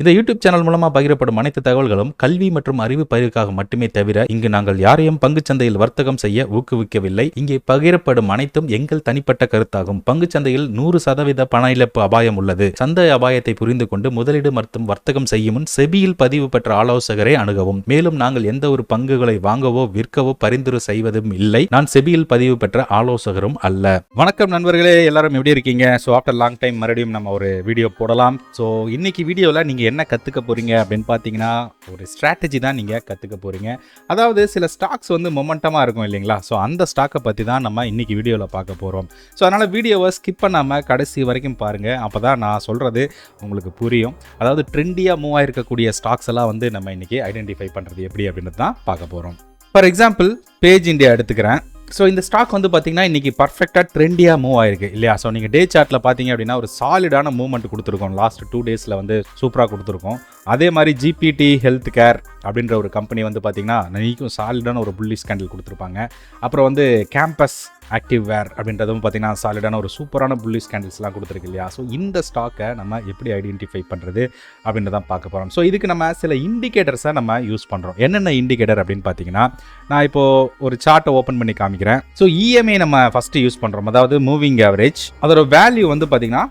இந்த YouTube channel மூலமா பகிரப்படும் அனைத்து தகவல்களும் கல்வி மற்றும் அறிவு பயிர்க்காக மட்டுமே தவிர இங்கு நாங்கள் யாரையும் பங்குச்சந்தையில் வர்த்தகம் செய்ய ஊக்குவிக்கவில்லை. இங்கே பகிரப்படும் அனைத்தும் எங்கள் தனிப்பட்ட கருத்தாகும். பங்குச்சந்தையில் 100% பண இழப்பு அபாயம் உள்ளது. சந்தை அபாயத்தை புரிந்து கொண்டு முதலீடு மற்றும் வர்த்தகம் செய்யும் முன் செபியில் பதிவு பெற்ற ஆலோசகரை அணுகவும். மேலும் நாங்கள் எந்த ஒரு பங்குகளை வாங்கவோ விற்கவோ பரிந்துரை செய்வதும் இல்லை. நான் செபியில் பதிவு பெற்ற ஆலோசகரும் அல்ல. வணக்கம் நண்பர்களே, எல்லாரும் எப்படி இருக்கீங்க? ஸோ ஆஃப்டர் லாங் டைம் மறுபடியும் நம்ம ஒரு வீடியோ போடலாம். ஸோ இன்னைக்கு வீடியோவில் நீங்கள் என்ன கற்றுக்க போகிறீங்க அப்படின்னு பார்த்தீங்கன்னா, ஒரு ஸ்ட்ராட்டஜி தான் நீங்கள் கற்றுக்க போகிறீங்க. அதாவது சில ஸ்டாக்ஸ் வந்து மொமெண்டமாக இருக்கும் இல்லைங்களா? ஸோ அந்த ஸ்டாக்கை பற்றி தான் நம்ம இன்றைக்கி வீடியோவில் பார்க்க போகிறோம். ஸோ அதனால் வீடியோவை ஸ்கிப் பண்ணாமல் கடைசி வரைக்கும் பாருங்கள். அப்போ தான் நான் சொல்கிறது உங்களுக்கு புரியும். அதாவது ட்ரெண்டியாக மூவ் ஆகிருக்கக்கூடிய ஸ்டாக்ஸ் எல்லாம் வந்து நம்ம இன்றைக்கி ஐடென்டிஃபை பண்ணுறது எப்படி அப்படின்றது தான் பார்க்க போகிறோம். ஃபார் எக்ஸாம்பிள் பேஜ் இந்தியா எடுத்துக்கிறேன். ஸோ இந்த ஸ்டாக் வந்து பார்த்தீங்கன்னா இன்றைக்கி பர்ஃபெக்டாக ட்ரெண்டியாக மூவ் ஆயிருக்கு இல்லையா? ஸோ நீங்கள் டே சார்ட்டில் பார்த்தீங்க அப்படின்னா ஒரு சாலிடான மூவ்மெண்ட் கொடுத்துருக்கோம். லாஸ்ட் 2 டேஸில் வந்து சூப்பராக கொடுத்துருக்கோம். அதே மாதிரி ஜிபிடி ஹெல்த் கேர் அப்படின்ற ஒரு கம்பெனி வந்து பார்த்தீங்கன்னா இன்றைக்கும் சாலிடான ஒரு புல்லிஷ் கேண்டில் கொடுத்துருப்பாங்க. அப்புறம் வந்து கேம்பஸ் ஆக்டிவ் வேர் அப்படின்றதும் பார்த்தீங்கன்னா சாலிடான ஒரு சூப்பரான புல்லிஷ் கேண்டில்ஸ்லாம் கொடுத்துருக்கு இல்லையா? ஸோ இந்த ஸ்டாக்கை நம்ம எப்படி ஐடென்டிஃபை பண்ணுறது அப்படின்றதான் பார்க்க போகிறோம். ஸோ இதுக்கு நம்ம சில இண்டிகேட்டர்ஸை நம்ம யூஸ் பண்ணுறோம். என்னென்ன இண்டிகேட்டர் அப்படின்னு பார்த்தீங்கன்னா, நான் இப்போது ஒரு சார்ட்டை ஓப்பன் பண்ணி காமிக்கிறேன். ஸோ இஎம்ஐ நம்ம ஃபஸ்ட்டு யூஸ் பண்ணுறோம். அதாவது மூவிங் ஆவரேஜ். அதோட வேல்யூ வந்து பார்த்தீங்கன்னா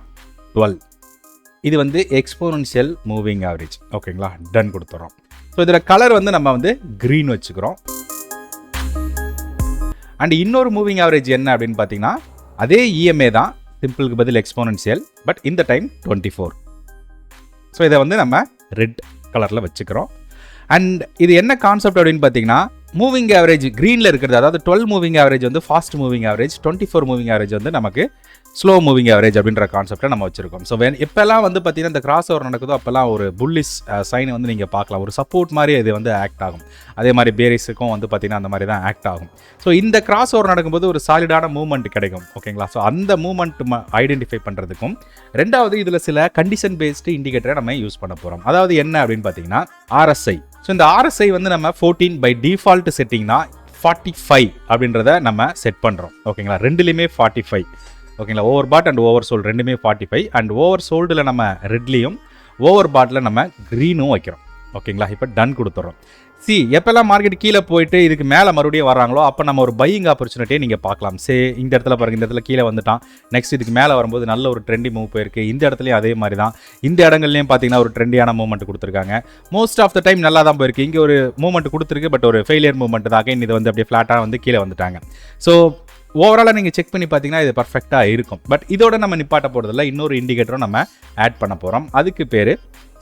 12. இது வந்து எக்ஸ்போனன்ஷியல் மூவிங் ஆவரேஜ். ஓகேங்களா? டன் கொடுத்துறோம். ஸோ இதில் கலர் வந்து நம்ம வந்து க்ரீன் வச்சுக்கிறோம். அண்ட் இன்னொரு மூவிங் ஆவரேஜ் என்ன அப்படின்னு பார்த்தீங்கன்னா, அதே இஎம்ஏ தான், சிம்பிளுக்கு பதில் எக்ஸ்போனன்ஷியல், பட் இந்த டைம் 24. ஸோ இதை வந்து நம்ம ரெட் கலரில் வச்சுக்கிறோம். அண்ட் இது என்ன கான்செப்ட் அப்படின்னு பார்த்தீங்கன்னா, மூவிங் ஆவரேஜ் க்ரீனில் இருக்கிறது, அதாவது 12 மூவிங் ஆவரேஜ் வந்து fast moving average, 24 moving average வந்து நமக்கு ஸ்லோ மூவிங் ஆவரேஜ் அப்படின்ற கான்செப்டை நம்ம வச்சிருக்கோம். ஸோ எப்போல்லாம் வந்து பார்த்தீங்கன்னா இந்த கிராஸ் ஓவர் நடக்குதோ அப்போல்லாம் ஒரு புல்லிஷ் சைனை வந்து நீங்கள் பார்க்கலாம். ஒரு சப்போர்ட் மாதிரி இது வந்து ஆக்ட் ஆகும். அதே மாதிரி பேரிஸுக்கும் வந்து பார்த்தீங்கன்னா அந்த மாதிரி தான் ஆக்ட் ஆகும். ஸோ இந்த கிராஸ் ஓவர் நடக்கும்போது ஒரு சாலிடான மூவ்மெண்ட் கிடைக்கும். ஓகேங்களா? ஸோ அந்த மூவ்மெண்ட் ஐடென்டிஃபை பண்ணுறதுக்கும், ரெண்டாவது இதில் சில கண்டிஷன் பேஸ்டு இண்டிகேட்டரை நம்ம யூஸ் பண்ண போகிறோம். அதாவது என்ன அப்படின்னு பார்த்தீங்கன்னா, ஆர்எஸ்ஐ. ஸோ இந்த ஆர்எஸ்ஐ வந்து நம்ம 14 பை டிஃபால்ட் செட்டிங் தான் 45 அப்படின்றத நம்ம செட் பண்ணுறோம். ஓகேங்களா? ரெண்டுலேயுமே 45. ஓகேங்களா? Over pot and over sold ரெண்டுமே 45. அண்ட் ஓவர் சோல்டில் நம்ம ரெட்லேயும் ஓவர் பாட்டில் நம்ம க்ரீனும் வைக்கிறோம். ஓகேங்களா? இப்போ டன் கொடுத்துட்றோம். எப்போல்லாம் மார்க்கெட் கீழே போயிட்டு இதுக்கு மேலே மறுபடியும் வராங்களோ அப்போ நம்ம ஒரு பையிங் ஆப்பர்ச்சுனிட்டியை நீங்கள் பார்க்கலாம். இந்த இடத்துல பாருங்கள், இந்த இடத்துல கீழே வந்துட்டான். நெக்ஸ்ட் இதுக்கு மேலே வரும்போது நல்ல ஒரு ட்ரெண்டி மூவ் போயிருக்கு. இந்த இடத்துலையும் அதே மாதிரி தான். இந்த இடங்கள்லையும் பார்த்தீங்கன்னா ஒரு ட்ரெண்டியான மூவ்மெண்ட் கொடுத்துருக்காங்க. மோஸ்ட் ஆஃப் த டைம் நல்லா தான் போயிருக்கு. இங்கே ஒரு மூவ்மெண்ட் கொடுத்துருக்கு, பட் ஒரு ஃபெயிலியர் மூவ்மெண்ட் தான். அகைன் இது வந்து அப்படியே ஃப்ளாட்டாக வந்து கீழே வந்துட்டாங்க. ஸோ ஓவராலாக நீங்கள் செக் பண்ணி பார்த்தீங்கன்னா இது பர்ஃபெக்டாக இருக்கும். பட் இதோட நம்ம நிப்பாட்ட போகிறதில்ல, இன்னொரு இண்டிகேட்டரும் நம்ம ஆட் பண்ண போகிறோம். அதுக்கு பேர்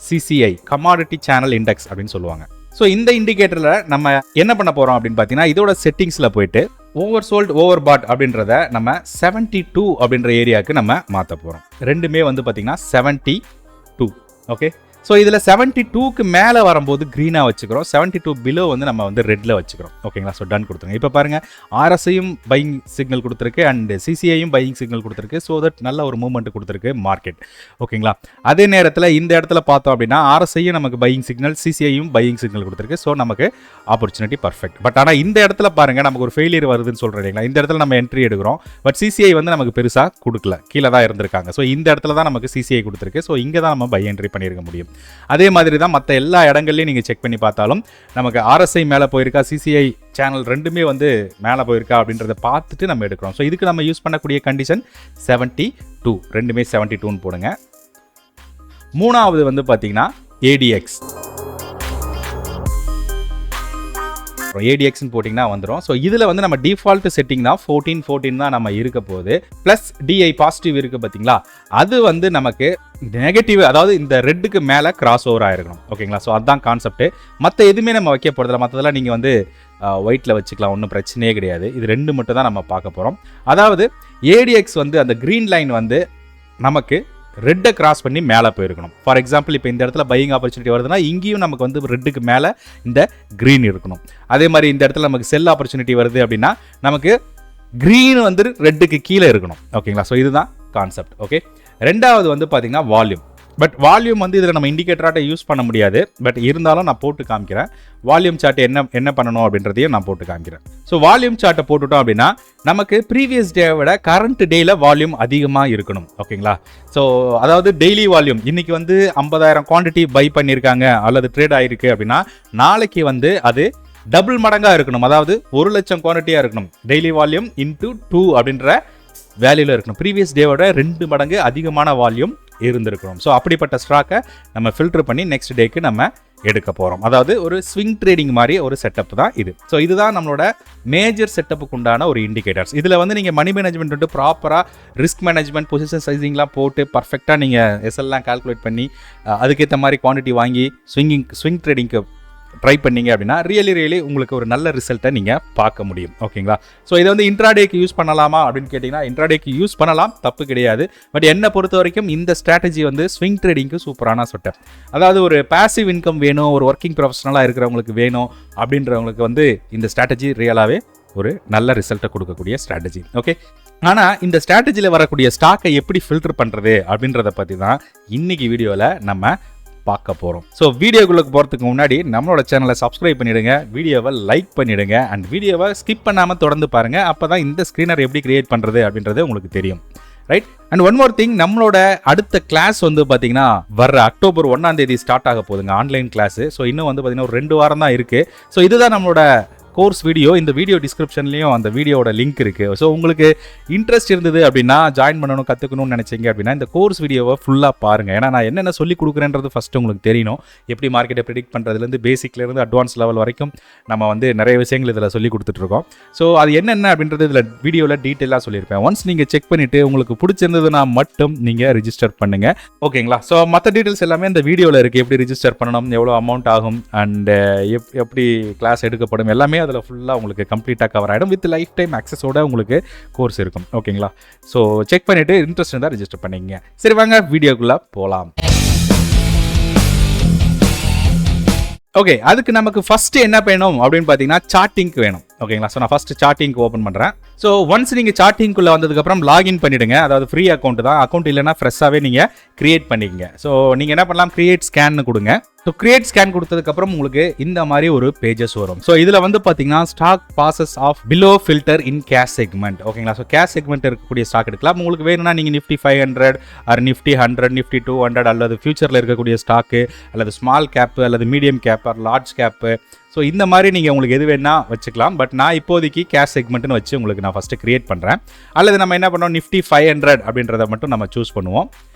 சிசிஐ, கமாடிட்டி சேனல் இண்டெக்ஸ் அப்படின்னு சொல்லுவாங்க. ஸோ இந்த இண்டிகேட்டரில் நம்ம என்ன பண்ண போகிறோம் அப்படின்னு பார்த்தீங்கன்னா, இதோட செட்டிங்ஸில் போயிட்டு ஓவர் சோல்ட் ஓவர் பாட் அப்படின்றத நம்ம 72 அப்படின்ற ஏரியாவுக்கு நம்ம மாற்ற போகிறோம். ரெண்டுமே வந்து பார்த்தீங்கன்னா 72. ஓகே? ஸோ இதில் 72க்கு மேலே வரும்போது க்ரீனாக வச்சுக்கிறோம். 72 பிலோ வந்து நம்ம வந்து ரெட்டில் வச்சுக்கிறோம். ஓகேங்களா? ஸோ டன் கொடுத்துருங்க. இப்போ பாருங்கள், ஆர்எஸ்ஐயும் பையிங் சிக்னல் கொடுத்துருக்கு அண்ட் சிசிஐயும் பையிங் சிக்னல் கொடுத்துருக்கு. ஸோ தட் நல்ல ஒரு மூவ்மெண்ட் கொடுத்துருக்கு மார்க்கெட். ஓகேங்களா? அதே நேரத்தில் இந்த இடத்துல பார்த்தோம் அப்படின்னா ஆர்எஸ்ஐயும் நமக்கு பையிங் சிக்னல், சிசிஐயும் பையிங் சிக்னல் கொடுத்துருக்கு. ஸோ நமக்கு ஆப்பர்ச்சுனிட்டி பர்ஃபெக்ட். பட் ஆனால் இந்த இடத்துல பாருங்கள், நமக்கு ஒரு ஃபெயிலியர் வருதுன்னு சொல்கிறோம் இல்லைங்களா? இந்த இடத்துல நம்ம என்ட்ரி எடுக்கிறோம். பட் சிசிஐ வந்து நமக்கு பெருசாக கொடுக்கல, கீழே தான் இருந்திருக்காங்க. ஸோ இந்த இடத்துல தான் நமக்கு சிசிஐ கொடுத்துருக்கு. ஸோ இங்கே தான் நம்ம பை என்ட்ரி பண்ணியிருக்க முடியும். அதே மாதிரி தான் மற்ற எல்லா இடங்கள்லையும் நீங்கள் செக் பண்ணி பார்த்தாலும் நமக்கு ஆர்எஸ்ஐ மேலே போயிருக்கா, சிசிஐ சேனல் ரெண்டுமே வந்து மேலே போயிருக்கா அப்படின்றத பார்த்துட்டு நம்ம எடுக்கிறோம். ஸோ இதுக்கு நம்ம யூஸ் பண்ணக்கூடிய கண்டிஷன் 72, ரெண்டுமே 72ன்னு போடுங்க. மூணாவது வந்து பார்த்தீங்கன்னா ADX. ADXன்னு போட்டிங்கன்னா வந்துடும். ஸோ இதில் வந்து நம்ம டிஃபால்ட் செட்டிங் தான் 14 தான் நம்ம இருக்க போகுது. ப்ளஸ் DI பாசிட்டிவ் இருக்குது பார்த்தீங்களா? அது வந்து நமக்கு நெகட்டிவ், அதாவது இந்த ரெட்டுக்கு மேலே கிராஸ் ஓவர் ஆகிருக்கணும். ஓகேங்களா? ஸோ அதுதான் கான்செப்ட். மற்ற எதுவுமே நம்ம வைக்க போகிறதில்ல. மற்றதெல்லாம் நீங்கள் வந்து ஒயிட்டில் வச்சுக்கலாம், ஒன்றும் பிரச்சனையே கிடையாது. இது ரெண்டு மட்டும் தான் நம்ம பார்க்க போகிறோம். அதாவது ADX வந்து அந்த க்ரீன் லைன் வந்து நமக்கு ரெட்டை கிராஸ் பண்ணி மேலே போயிருக்கணும். ஃபார் எக்ஸாம்பிள் இப்போ இந்த இடத்துல பையிங் ஆப்பர்ச்சுனிட்டி வருதுன்னா இங்கேயும் நமக்கு வந்து ரெட்டுக்கு மேலே இந்த க்ரீன் இருக்கணும். அதே மாதிரி இந்த இடத்துல நமக்கு செல் ஆப்பர்ச்சுனிட்டி வருது அப்படின்னா நமக்கு க்ரீன் வந்து ரெட்டுக்கு கீழே இருக்கணும். ஓகேங்களா? ஸோ இதுதான் கான்செப்ட். ஓகே? ரெண்டாவது வந்து பார்த்தீங்கன்னா வால்யூம். பட் வால்யூம் வந்து இதில் நம்ம இண்டிகேட்டராட்ட யூஸ் பண்ண முடியாது. பட் இருந்தாலும் நான் போட்டு காமிக்கிறேன். வால்யூம் சார்ட் என்ன பண்ணணும் அப்படின்றதையும் நான் போட்டு காமிக்கிறேன். ஸோ வால்யூம் சார்ட்டை போட்டுட்டோம் அப்படின்னா நமக்கு ப்ரீவியஸ் டே விட கரண்ட் டேயில் வால்யூம் அதிகமாக இருக்கணும். ஓகேங்களா? ஸோ அதாவது டெய்லி வால்யூம் இன்னைக்கு வந்து 50,000 குவான்டிட்டி பை பண்ணியிருக்காங்க அல்லது ட்ரேட் ஆகிருக்கு அப்படின்னா நாளைக்கு வந்து அது டபுள் மடங்காக இருக்கணும். அதாவது 1,00,000 குவான்டிட்டியாக இருக்கணும். டெய்லி வால்யூம் இன்டூ 2 அப்படின்ற வேல்யூவில் இருக்கணும். ப்ரீவியஸ் டேவோட 2 மடங்கு அதிகமான வால்யூம் இருந்திருக்கணும். ஸோ அப்படிப்பட்ட ஸ்டாக்கை நம்ம ஃபில்டர் பண்ணி நெக்ஸ்ட் டேக்கு நம்ம எடுக்க போகிறோம். அதாவது ஒரு ஸ்விங் ட்ரேடிங் மாதிரி ஒரு செட்டப் தான் இது. ஸோ இதுதான் நம்மளோட மேஜர் செட்டப்புக்கு உண்டான ஒரு இண்டிகேட்டர்ஸ். இதில் வந்து நீங்கள் மணி மேனேஜ்மெண்ட் வந்து ப்ராப்பராக ரிஸ்க் மேனேஜ்மெண்ட் பொசிஷன் சைசிங்லாம் போட்டு பர்ஃபெக்டாக நீங்கள் எஸ்எல்லாம் கால்குலேட் பண்ணி அதுக்கேற்ற மாதிரி குவான்டிட்டி வாங்கி ஸ்விங் ட்ரேடிங்க்கு ட்ரை பண்ணீங்க அப்படின்னா ரியலி உங்களுக்கு ஒரு நல்ல ரிசல்ட்டை நீங்கள் பார்க்க முடியும். ஓகேங்களா? ஸோ இதை வந்து இன்ட்ராடேக்கு யூஸ் பண்ணலாமா அப்படின்னு கேட்டிங்கன்னா இன்ட்ராடேக்கு யூஸ் பண்ணலாம், தப்பு கிடையாது. பட் என்னை பொறுத்த வரைக்கும் இந்த ஸ்ட்ராட்டஜி வந்து ஸ்விங் ட்ரேடிங்க்கு சூப்பரான சொட்டை. அதாவது ஒரு பேசிவ் இன்கம் வேணும், ஒரு ஒர்க்கிங் ப்ரொஃபஷனலாக இருக்கிறவங்களுக்கு வேணும் அப்படின்றவங்களுக்கு வந்து இந்த ஸ்ட்ராட்டஜி ரியலாகவே ஒரு நல்ல ரிசல்ட்டை கொடுக்கக்கூடிய ஸ்ட்ராட்டஜி. ஓகே, ஆனால் இந்த ஸ்ட்ராட்டஜியில் வரக்கூடிய ஸ்டாக்கை எப்படி ஃபில்டர் பண்ணுறது அப்படின்றத பற்றி தான் இன்னைக்கு வீடியோவில் நம்ம பார்க்க போகிறோம். ஸோ வீடியோக்குள்ளே போகிறதுக்கு முன்னாடி நம்மளோட சேனலை சப்ஸ்கிரைப் பண்ணிவிடுங்க, வீடியோவை லைக் பண்ணிவிடுங்க அண்ட் வீடியோவை ஸ்கிப் பண்ணாமல் தொடர்ந்து பாருங்கள். அப்போ தான் இந்த ஸ்க்ரீனர் எப்படி கிரியேட் பண்ணுறது அப்படின்றது உங்களுக்கு தெரியும். Right? And one more thing, நம்மளோட அடுத்த கிளாஸ் வந்து பார்த்தீங்கன்னா வர்ற அக்டோபர் 1ஆம் தேதி ஸ்டார்ட் ஆக போகுதுங்க, ஆன்லைன் கிளாஸு. ஸோ இன்னும் வந்து பார்த்தீங்கன்னா ஒரு 2 வாரம் தான் இருக்குது. ஸோ இதுதான் நம்மளோட கோர்ஸ் வீடியோ. இந்த வீடியோ டிஸ்கிரிப்ஷன்லேயும் அந்த வீடியோட லிங்க் இருக்குது. ஸோ உங்களுக்கு இன்ட்ரெஸ்ட் இருந்தது அப்படின்னா ஜாயின் பண்ணணும், கற்றுக்கணும்னு நினச்சிங்க அப்படின்னா இந்த கோர்ஸ் வீடியோவை ஃபுல்லாக பாருங்கள். ஏன்னா நான் என்னென்ன சொல்லி கொடுக்குறேன்றது ஃபஸ்ட்டு உங்களுக்கு தெரியணும். எப்படி மார்க்கெட்டை ப்ரிடிக்ட் பண்ணுறதுலேருந்து பேசிக்லேருந்து அட்வான்ஸ் லெவல் வரைக்கும் நம்ம வந்து நிறைய விஷயங்கள் இதில் சொல்லி கொடுத்துட்ருக்கோம். ஸோ அது என்னென்ன அப்படின்றது இதில் வீடியோவில் டீட்டெயிலாக சொல்லியிருப்பேன். ஒன்ஸ் நீங்கள் செக் பண்ணிவிட்டு உங்களுக்கு பிடிச்சிருந்ததுன்னா மட்டும் நீங்கள் ரிஜிஸ்டர் பண்ணுங்கள். ஓகேங்களா? ஸோ மற்ற டீட்டெயில்ஸ் எல்லாமே இந்த வீடியோவில் இருக்குது. எப்படி ரிஜிஸ்டர் பண்ணணும், எவ்வளோ அமௌண்ட் ஆகும் அண்ட் எப்படி கிளாஸ் எடுக்கப்படும் எல்லாமே அதில் ஃபுல்லாக உங்களுக்கு கம்ப்ளீட்டாக கவர் ஆகிடும். வித் லைஃப் டைம் ஆக்சஸோட உங்களுக்கு கோர்ஸ் இருக்கும். ஓகேங்களா? ஸோ செக் பண்ணிவிட்டு இன்ட்ரெஸ்ட் இருந்தால் ரிஜிஸ்டர் பண்ணிங்க. சரி, வாங்க வீடியோக்குள்ளே போகலாம். ஓகே, அதுக்கு நமக்கு ஃபஸ்ட்டு என்ன வேணும் அப்படின்னு பார்த்தீங்கன்னா சார்ட்டிங்க் வேணும். ஓகேங்களா? ஸோ நான் ஃபஸ்ட்டு சார்ட்டிங்க் ஓப்பன் பண்ணுறேன். ஸோ ஒன்ஸ் நீங்கள் சார்ட்டிங்குள்ளே வந்ததுக்கப்புறம் லாகின் பண்ணிவிடுங்க. அதாவது ஃப்ரீ அக்கௌண்ட் தான், அக்கௌண்ட் இல்லைனா ஃப்ரெஷ்ஷாகவே நீங்கள் கிரியேட் பண்ணிக்கங்க. ஸோ நீங்கள் என்ன பண்ணலாம், கிரியேட் ஸ்கேன்னு கொடுங்க. ஸோ கிரியேட் ஸ்கேன் கொடுத்ததுக்கப்புறம் உங்களுக்கு இந்த மாதிரி ஒரு பேஜஸ் வரும். ஸோ இதில் வந்து பார்த்தீங்கன்னா stock passes of below filter in cash segment. ஓகேங்களா? ஸோ கேஷ் செக்மெண்ட் இருக்கக்கூடிய ஸ்டாக் எடுக்கலாம். உங்களுக்கு வேணும்னா நீங்கள் நிஃப்டி 500 ஆர் நிஃப்டி 100, நிஃப்டி 200 அல்லது ஃபியூச்சரில் இருக்கக்கூடிய ஸ்டாக்கு அல்லது ஸ்மால் கேப்பு அல்லது medium cap or large cap. So இந்த மாதிரி நீங்கள் உங்களுக்கு எது வேணா வச்சுக்கலாம். பட் நான் இப்போதைக்கு கேஷ் செக்மெண்ட்னு வச்சு உங்களுக்கு நான் ஃபஸ்ட்டு கிரியேட் பண்ணுறேன். அல்லது நம்ம என்ன பண்ணோம், நிஃப்டி 500 அப்படின்றத மட்டும் நம்ம சூஸ் பண்ணுவோம்.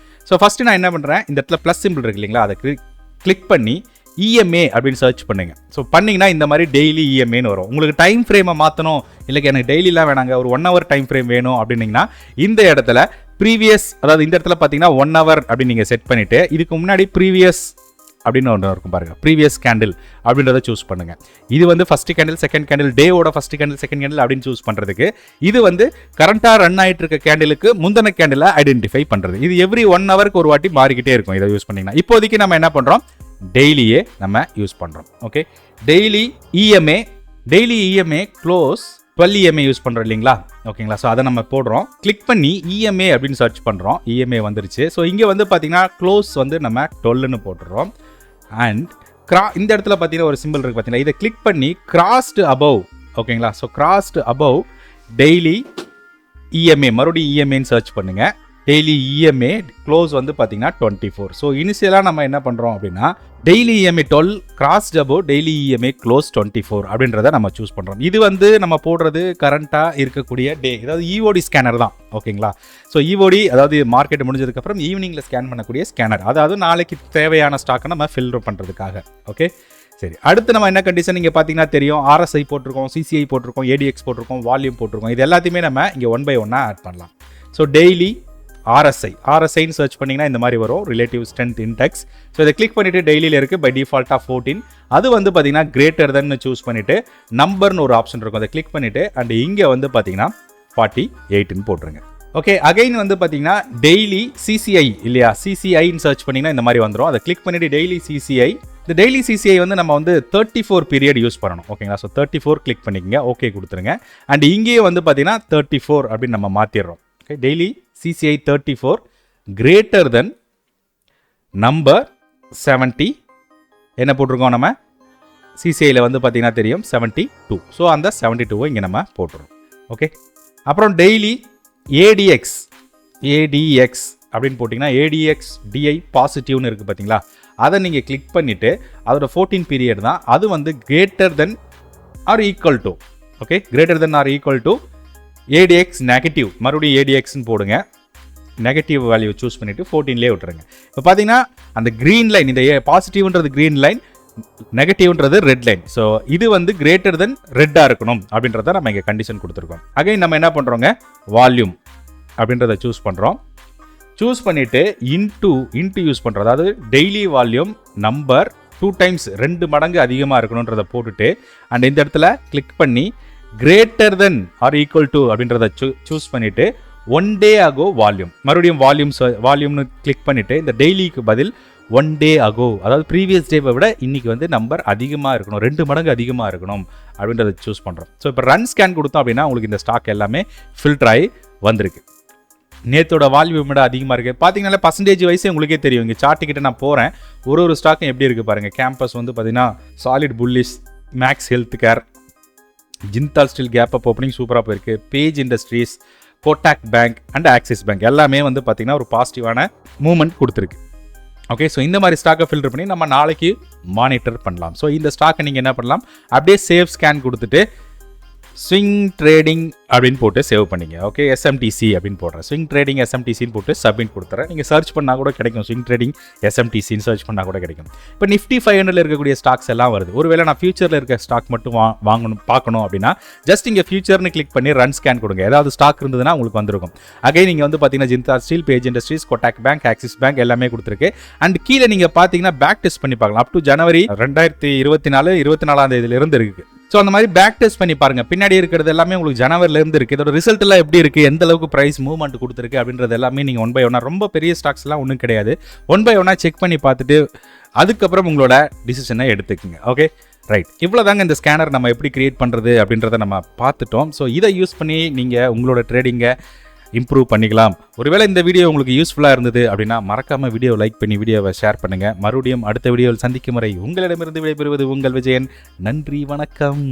ஸோ ஃபஸ்ட்டு நான் என்ன பண்ணுறேன், இந்த இடத்துல ப்ளஸ் சிம்பிள் இருக்கு இல்லைங்களா, அதை கிளிக் பண்ணி இஎம்ஏ அப்படின்னு சர்ச் பண்ணுங்க. ஸோ பண்ணிங்கன்னா இந்த மாதிரி டெய்லி இஎம்ஏன்னு வரும். உங்களுக்கு டைம் ஃப்ரேமை மாற்றணும், இல்லை எனக்கு டெய்லிலாம் வேணாங்க, ஒரு 1 hour டைம் ஃப்ரேம் வேணும் அப்படின்னீங்கன்னா இந்த இடத்துல ப்ரீவியஸ், அதாவது இந்த இடத்துல பார்த்தீங்கன்னா 1 hour அப்படின்னு நீங்கள் செட் பண்ணிவிட்டு இதுக்கு முன்னாடி ப்ரீவியஸ் அப்படின்னு ஒன்று இருக்கும் பாருங்க, ப்ரீவியஸ் கேண்டில் அப்படின்றத சூஸ் பண்ணுங்க. இது வந்து ஃபர்ஸ்ட் கேண்டில், செகண்ட் கேண்டில், டேவோட ஃபர்ஸ்ட் கேண்டில், செகண்ட் கேண்டில் அப்படின்னு சூஸ் பண்ணுறதுக்கு. இது வந்து கரண்டாக ரன் ஆகிட்டு இருக்க கேண்டிலுக்கு முந்தின கேண்டிலை ஐடென்டிஃபை பண்ணுறது. இது எவ்ரி 1 hourக்கு ஒரு வாட்டி மாறிக்கிட்டே இருக்கும். இதை யூஸ் பண்ணிங்கன்னா இப்போதைக்கு நம்ம என்ன பண்ணுறோம், டெய்லியே நம்ம யூஸ் பண்ணுறோம். Okay, daily EMA close 12 EMA use பண்ணுறோம் இல்லைங்களா? ஓகேங்களா? ஸோ அதை நம்ம போடுறோம். கிளிக் பண்ணி இஎம்ஏ அப்படின்னு சர்ச் பண்ணுறோம். இஎம்ஏ வந்துருச்சு. ஸோ இங்கே வந்து பார்த்தீங்கன்னா க்ளோஸ் வந்து நம்ம 12ன்னு போட்டுடுறோம். அண்ட் இந்த இடத்துல பார்த்தீங்கன்னா ஒரு சிம்பிள் இருக்குது பார்த்தீங்கன்னா, இதை கிளிக் பண்ணி கிராஸ்டு அபவ். ஓகேங்களா? So crossed above daily EMA, மறுபடியும் இஎம்ஏன்னு சர்ச் பண்ணுங்கள். டெய்லி இஎம்ஏ க்ளோஸ் வந்து பார்த்தீங்கன்னா 24. ஸோ இனிஷியலாக நம்ம என்ன பண்ணுறோம் அப்படின்னா daily EMA 12 crossed above daily EMA close 24 அப்படின்றத நம்ம சூஸ் பண்ணுறோம். இது வந்து நம்ம போடுறது கரண்ட்டாக இருக்கக்கூடிய டே, அதாவது இஓடி ஸ்கேனர் தான். ஓகேங்களா? ஸோ இஓடி அதாவது மார்க்கெட் முடிஞ்சதுக்கப்புறம் ஈவினிங்கில் ஸ்கேன் பண்ணக்கூடிய ஸ்கேனர், அதாவது நாளைக்கு தேவையான ஸ்டாக்கை நம்ம ஃபில்டர் பண்ணுறதுக்காக. ஓகே, சரி. அடுத்து நம்ம என்ன கண்டிஷன் இங்கே பார்த்தீங்கன்னா தெரியும், ஆர்எஸ்ஐ போட்டிருக்கோம், சிசிஐ போட்டிருக்கோம், ஏடிஎக்ஸ் போட்டிருக்கோம், வால்யூம் போட்டிருக்கோம். இது எல்லாத்தையுமே நம்ம இங்கே 1 by 1 ஆட் பண்ணலாம். ஸோ டெய்லி ஆர்எஸ்ஐன்னு சர்ச் பண்ணிங்கன்னா இந்த மாதிரி வரும், ரிலேட்டிவ் ஸ்ட்ரென்த் இண்டெக்ஸ். ஸோ இதை கிளிக் பண்ணிவிட்டு டெய்லியில் இருக்குது, பை டிஃபால்ட்டாக 14. அது வந்து பார்த்தீங்கன்னா கிரேட்டர் தென்னு சூஸ் பண்ணிவிட்டு நம்பர்னு ஒரு ஆப்ஷன் இருக்கும், அதை கிளிக் பண்ணிவிட்டு அண்ட் இங்கே வந்து பார்த்தீங்கன்னா 48ன்னு போட்டுருங்க. ஓகே, அகைன் வந்து பார்த்தீங்கன்னா டெய்லி சிசிஐ இல்லையா, சிசிஐன்னு சர்ச் பண்ணிங்கன்னா இந்த மாதிரி வந்துடும். அதை கிளிக் பண்ணிவிட்டு டெய்லி சிசிஐ. இந்த டெய்லி சிசிஐ வந்து நம்ம வந்து 34 பீரியட் யூஸ் பண்ணணும். ஓகேங்களா? ஸோ 34 கிளிக் பண்ணிக்கங்க, ஓகே கொடுத்துருங்க. அண்ட் இங்கேயே வந்து பார்த்தீங்கன்னா 34 அப்படின்னு நம்ம மாற்றிடுறோம். Okay, daily CCI 34 greater than number 70 என்ன போட்டிருக்கோம் நம்ம சிசிஐயில் வந்து பார்த்தீங்கன்னா தெரியும் 72. ஸோ அந்த 72 இங்கே நம்ம போட்டுருவோம். ஓகே, அப்புறம் டெய்லி ஏடிஎக்ஸ் அப்படின்னு போட்டிங்கன்னா ஏடிஎக்ஸ் டிஐ பாசிட்டிவ்னு இருக்குது பார்த்தீங்களா, அதை நீங்கள் கிளிக் பண்ணிவிட்டு அதோட 14 பீரியட் தான், அது வந்து greater than or equal to, okay, greater than or equal to ATX negative, மறுபடியும் ஏடிஎக்ஸ்ன்னு போடுங்க, நெகட்டிவ் வேல்யூ சூஸ் பண்ணிவிட்டு 14லேயே விட்டுருங்க. இப்போ பார்த்தீங்கன்னா அந்த க்ரீன் லைன், இந்த பாசிட்டிவ்ன்றது க்ரீன் லைன், நெகட்டிவ்ன்றது ரெட் லைன். ஸோ இது வந்து கிரேட்டர் தென் ரெட்டாக இருக்கணும் அப்படின்றத நம்ம இங்கே கண்டிஷன் கொடுத்துருக்கோம். அகைன் நம்ம என்ன பண்ணுறோங்க, வால்யூம் அப்படின்றத சூஸ் பண்ணுறோம். சூஸ் பண்ணிவிட்டு இன்ட்டு யூஸ் பண்ணுறோம். அதாவது டெய்லி வால்யூம் நம்பர் 2 times 2 மடங்கு அதிகமாக இருக்கணுன்றதை போட்டுட்டு அண்ட் இந்த இடத்துல கிளிக் பண்ணி greater than or equal to அப்படின்றத சூஸ் பண்ணிவிட்டு 1 day ago வால்யூம், மறுபடியும் வால்யூம்னு கிளிக் பண்ணிவிட்டு இந்த டெய்லிக்கு பதில் 1 day ago, அதாவது ப்ரீவியஸ் டேவை விட இன்னைக்கு வந்து நம்பர் அதிகமாக இருக்கணும், 2 மடங்கு அதிகமாக இருக்கணும் அப்படின்றத சூஸ் பண்ணுறோம். ஸோ இப்போ ரன் ஸ்கேன் கொடுத்தோம் அப்படின்னா உங்களுக்கு இந்த ஸ்டாக் எல்லாமே ஃபில்டர் ஆகி வந்திருக்கு. நேத்தோட வால்யூம் விட அதிகமாக இருக்குது பார்த்தீங்கன்னா பர்சன்டேஜ் வைஸே உங்களுக்கே தெரியும். இங்கே சார்ட்டுக்கிட்ட நான் போகிறேன், ஒரு ஸ்டாக்கும் எப்படி இருக்குது பாருங்கள். கேம்பஸ் வந்து பார்த்தீங்கன்னா solid bullish, Max health care, Jindal steel gap up opening சூப்பராக போயிருக்கு, Page Industries, Kotak bank and Axis bank எல்லாமே வந்து பார்த்தீங்கன்னா ஒரு பாசிட்டிவான மூவ்மெண்ட் கொடுத்துருக்கு. ஓகே, ஸோ இந்த மாதிரி ஸ்டாக்கை ஃபில்டர் பண்ணி நம்ம நாளைக்கு மானிட்டர் பண்ணலாம். ஸோ இந்த ஸ்டாக்கை நீங்கள் என்ன பண்ணலாம், அப்படியே சேவ் ஸ்கேன் கொடுத்துட்டு ஸ்விங் ட்ரேடிங் அப்படின்னு போட்டு சேவ் பண்ணிங்க. ஓகே, எஸ்எம்டிசி அப்படின்னு போடுறேன், ஸ்விங் ட்ரேடிங் எஸ்எம்டிசின்னு போட்டு சப்மிட் கொடுத்துறேன். நீங்கள் சர்ச் பண்ணால் கூட கிடைக்கும், ஸ்விங் ட்ரேடிங் எஸ்எம்டிசின்னு சர்ச் பண்ணால் கூட கிடைக்கும். இப்போ நிஃப்டி 500 இருக்கக்கூடிய ஸ்டாக்ஸ் எல்லாம் வருது. ஒருவேளை நான் ஃபியூச்சரில் இருக்க ஸ்டாக் மட்டும் வாங்கணும் பார்க்கணும் அப்படின்னா ஜஸ்ட் இங்கே ஃபியூச்சர்னு கிளிக் பண்ணி ரன் ஸ்கேன் கொடுங்க. ஏதாவது ஸ்டாக் இருந்ததுன்னா உங்களுக்கு வந்துருக்கும். அகைன் நீங்கள் வந்து பார்த்தீங்கன்னா Jindal steel, page Industries, Kotak bank, axis bank எல்லாமே கொடுத்துருக்கு. அண்ட் கீழே நீங்கள் பார்த்தீங்கன்னா பேக் டெஸ்ட் பண்ணி பார்க்கலாம். அப் டு ஜனவரி 2024 இருந்து இருக்குது. ஸோ அந்த மாதிரி பேக் டெஸ்ட் பண்ணி பாருங்க. பின்னாடி இருக்கிறது எல்லாமே உங்களுக்கு ஜனவரிலேருந்து இருக்குது. இதோட ரிசல்ட் எல்லாம் எப்படி இருக்குது, எந்த அளவுக்கு ப்ரைஸ் மூவ்மெண்ட் கொடுத்துருக்கு அப்படின்றது எல்லாமே நீங்கள் 1 by 1 ரொம்ப பெரிய ஸ்டாக்ஸ் எல்லாம் ஒன்றும் கிடையாது, 1 by 1 செக் பண்ணி பார்த்துட்டு அதுக்கப்புறம் உங்களோட டிசிஷனை எடுத்துக்கோங்க. Okay, right. இவ்வளோ தாங்க இந்த ஸ்கேனர் நம்ம எப்படி கிரியேட் பண்ணுறது அப்படின்றத நம்ம பார்த்துட்டோம். ஸோ இதை யூஸ் பண்ணி நீங்கள் உங்களோட ட்ரேடிங்கை இம்ப்ரூவ் பண்ணிக்கலாம். ஒருவேளை இந்த வீடியோ உங்களுக்கு யூஸ்ஃபுல்லாக இருந்தது அப்படின்னா மறக்காமல் வீடியோ லைக் பண்ணி வீடியோவை ஷேர் பண்ணுங்கள். மறுபடியும் அடுத்த வீடியோவில் சந்திக்கும் வரை உங்களிடமிருந்து விடைபெறுவது உங்கள் விஜயன். நன்றி, வணக்கம்.